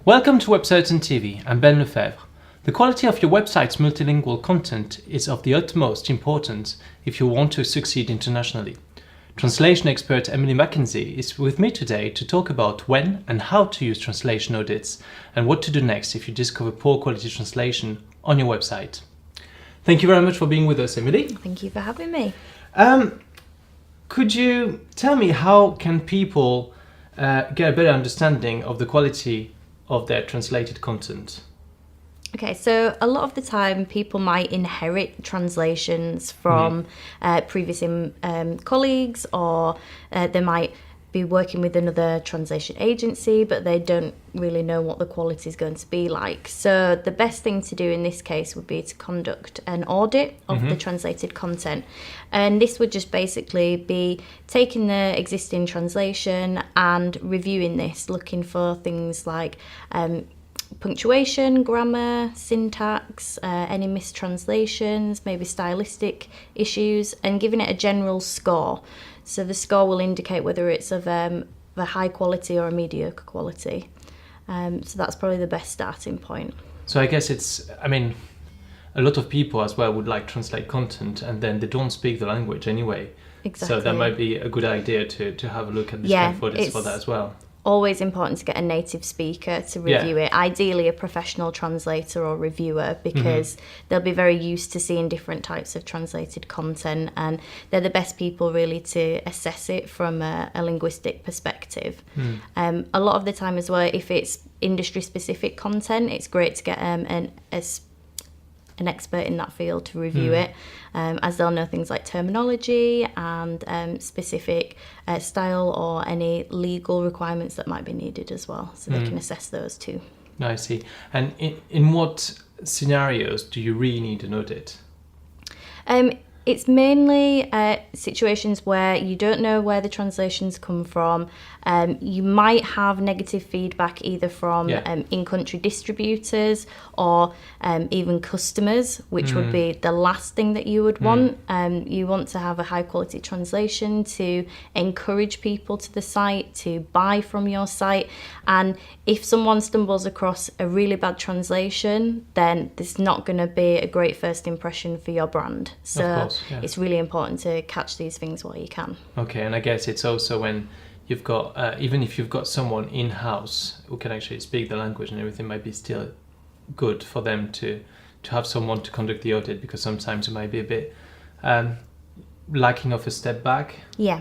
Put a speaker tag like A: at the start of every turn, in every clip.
A: Welcome to Websites and TV. I'm Ben Lefebvre. The quality of your website's multilingual content is of the utmost importance if you want to succeed internationally. Translation expert Emily Mackenzie is with me today to talk about when and how to use translation audits and what to do next if you discover poor quality translation on your website. Thank you very much for being with us, Emily.
B: Thank you for having me.
A: Could you tell me how can people get a better understanding of the quality of their translated content?
B: Okay, so a lot of the time people might inherit translations from previous colleagues, or they might be working with another translation agency, but they don't really know what the quality is going to be like. So the best thing to do in this case would be to conduct an audit of the translated content. And this would just basically be taking the existing translation and reviewing this, looking for things like punctuation, grammar, syntax, any mistranslations, maybe stylistic issues, and giving it a general score. So the score will indicate whether it's of a high quality or a mediocre quality. So that's probably the best starting point.
A: So I guess a lot of people as well would like translate content and then they don't speak the language anyway.
B: Exactly.
A: So that might be a good idea to have a look at this kind of audits for that as well.
B: Always important to get a native speaker to review it, ideally a professional translator or reviewer, because they'll be very used to seeing different types of translated content, and they're the best people really to assess it from a linguistic perspective. A lot of the time as well, if it's industry specific content, it's great to get an expert in that field to review it, as they'll know things like terminology and specific style or any legal requirements that might be needed as well, so they can assess those too.
A: I see. And in what scenarios do you really need an audit?
B: It's mainly situations where you don't know where the translations come from. You might have negative feedback either from in-country distributors or even customers, which would be the last thing that you would want. You want to have a high quality translation to encourage people to the site, to buy from your site. And if someone stumbles across a really bad translation, then there's not going to be a great first impression for your brand. So it's really important to catch these things while you can. Okay,
A: and I guess it's also when you've got, even if you've got someone in-house who can actually speak the language and everything, might be still good for them to have someone to conduct the audit, because sometimes it might be a bit lacking of a step back.
B: Yeah.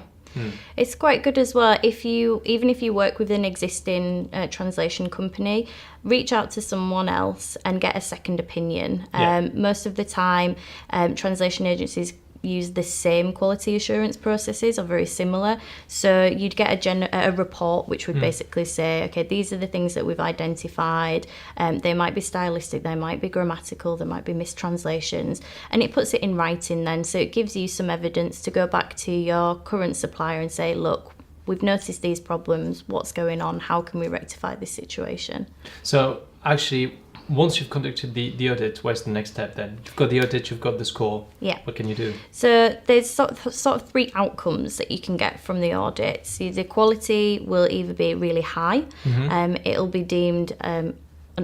B: It's quite good as well even if you work with an existing translation company, reach out to someone else and get a second opinion. Most of the time translation agencies use the same quality assurance processes or very similar, so you'd get a report which would basically say, okay, these are the things that we've identified. They might be stylistic, they might be grammatical, there might be mistranslations, and it puts it in writing then, so it gives you some evidence to go back to your current supplier and say, look, we've noticed these problems, what's going on, how can we rectify this situation?
A: So actually, once you've conducted the audit, where's the next step then? You've got the audit, you've got the score.
B: Yeah.
A: What can you do?
B: So there's sort of three outcomes that you can get from the audit. So the quality will either be really high, it'll be deemed an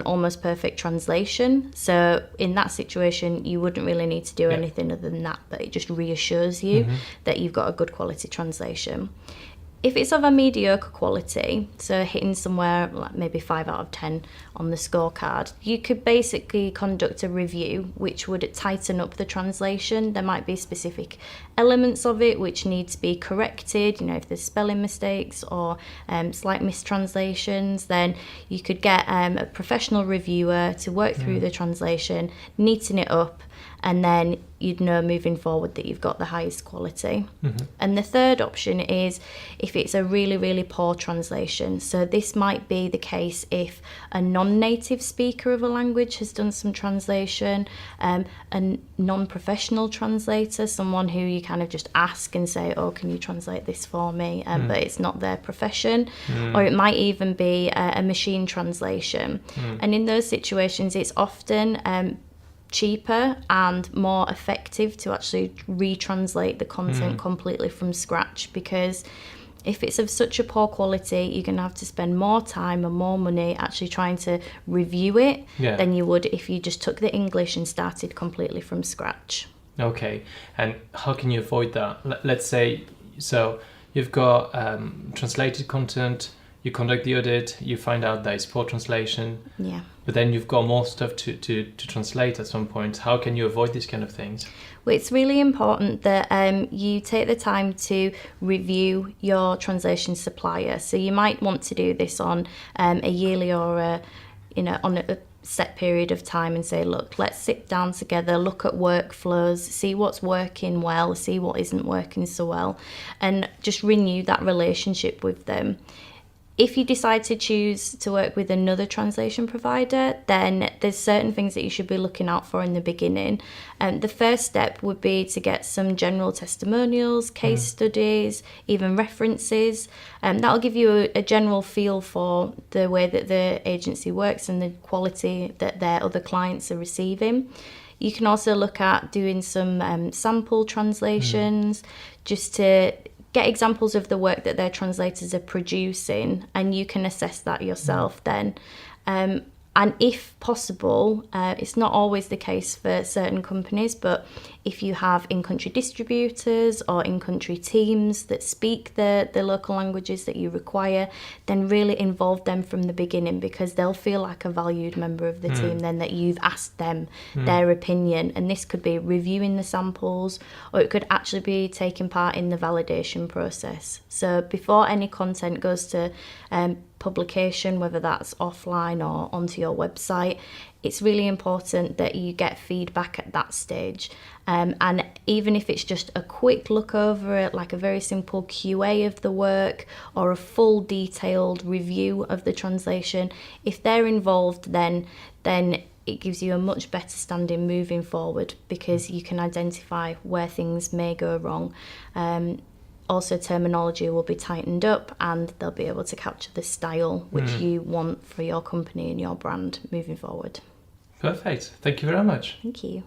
B: almost perfect translation. So in that situation, you wouldn't really need to do anything other than that, but it just reassures you that you've got a good quality translation. If it's of a mediocre quality, so hitting somewhere like maybe 5 out of 10 on the scorecard, you could basically conduct a review which would tighten up the translation. There might be specific elements of it which need to be corrected, if there's spelling mistakes or slight mistranslations, then you could get a professional reviewer to work through the translation, neaten it up, and then you'd know moving forward that you've got the highest quality. And the third option is if it's a really, really poor translation. So this might be the case if a non-native speaker of a language has done some translation, a non-professional translator, someone who you kind of just ask and say, oh, can you translate this for me? But it's not their profession. Or it might even be a machine translation. And in those situations, it's often cheaper and more effective to actually retranslate the content completely from scratch, because If it's of such a poor quality, you're going to have to spend more time and more money actually trying to review it than you would if you just took the English and started completely from scratch.
A: Okay, and how can you avoid that? Let's say, so you've got translated content, you conduct the audit, you find out that it's poor translation, but then you've got more stuff to translate at some point. How can you avoid these kind of things?
B: Well, it's really important that you take the time to review your translation supplier. So you might want to do this on a yearly or on a set period of time and say, look, let's sit down together, look at workflows, see what's working well, see what isn't working so well, and just renew that relationship with them. If you decide to choose to work with another translation provider, then there's certain things that you should be looking out for in the beginning. The first step would be to get some general testimonials, case studies, even references. That'll give you a general feel for the way that the agency works and the quality that their other clients are receiving. You can also look at doing some sample translations just to get examples of the work that their translators are producing, and you can assess that yourself then. And if possible, it's not always the case for certain companies, but if you have in-country distributors or in-country teams that speak the local languages that you require, then really involve them from the beginning, because they'll feel like a valued member of the team then, that you've asked them their opinion. And this could be reviewing the samples, or it could actually be taking part in the validation process. So before any content goes to publication, whether that's offline or onto your website, it's really important that you get feedback at that stage. And even if it's just a quick look over it, like a very simple QA of the work or a full detailed review of the translation, if they're involved, then it gives you a much better standing moving forward, because you can identify where things may go wrong. Also, terminology will be tightened up, and they'll be able to capture the style which you want for your company and your brand moving forward.
A: Perfect. Thank you very much.
B: Thank you.